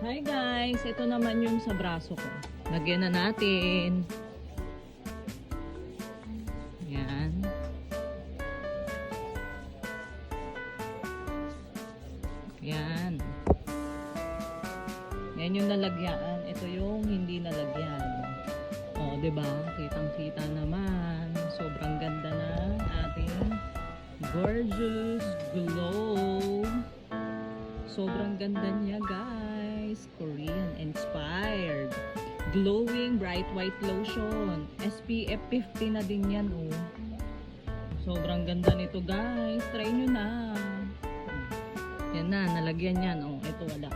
Hi guys, ito naman yung sa braso ko. Lagyan na natin. Yan. Yan. Yan yung nalagyan. Ito yung hindi nalagyan. O, diba? Kitang-kita naman. Sobrang ganda na ating gorgeous glow. Sobrang ganda niya, guys. Korean inspired. Glowing bright white lotion. SPF 50 na din yan, oh. Sobrang ganda nito, guys. Try nyo na. Yan na, nalagyan yan. Oh, ito wala.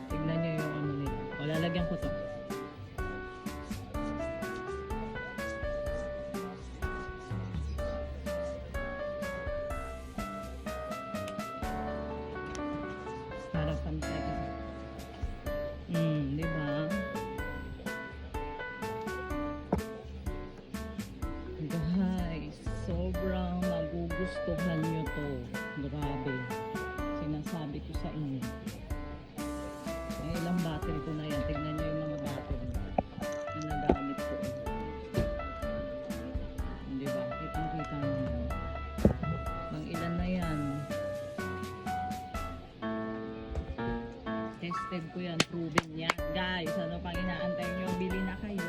Tignan nyo yung ano nila. O, lalagyan ko to. Para pantay. Di ba? Guys, sobrang magugustuhan nyo to. Grabe. Sinasabi ko sa inyo. May ilang battery ko na yan. Tignan nyo yung mga battery na nagamit ko. Di ba? Kitang-kita nyo yan. Mang ilan na yan. Tested ko yan. Proven yan. Guys, ano pang inaantay nyo? Bili na kayo.